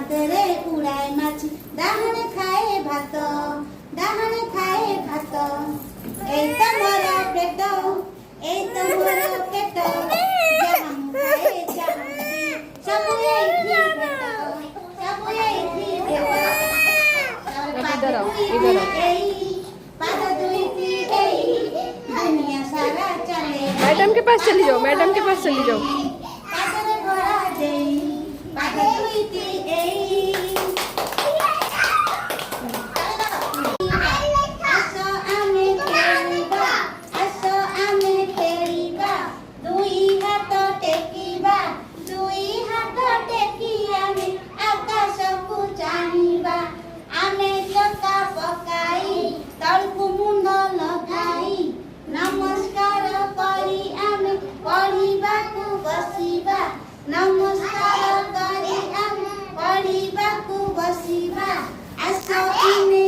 ହାତରେ ଉଡ଼ାଏ ମାଛି ଡାହାଣେ ଖାଏ ଭାତ ଡାହାଣେ ଖାଏ ଭାତ ଏଇ ତ ମୋର ପେଟ ଏଇ ତ ମୋର ପେଟ ଯାହା ମୁଁ ଖାଏ ଯାହା ସବୁ ଏଇଠି ପେଟ ସବୁ ଏଇଠି ପେଟ ପାଦ ଦୁଇଟି ଏଇ पाद दुईटी एई दुनिया सारा चले मैडम के पास चली जाओ मैडम के पास चली जाओ पादरे भरा देई पाद दुईटी एई आसो आमे खेलिबा दुई हाथ टेकिबा दुई हाथ टेकी आमे आकाशକୁ ଚାହିଁବା आमे चका पकाई तळକୁ मुंड लगाई नमस्कार करी आमे पढ़िबाकु बसिबा नमस्कार करी आमे पढ़िबाकु बसिबा आसो आमे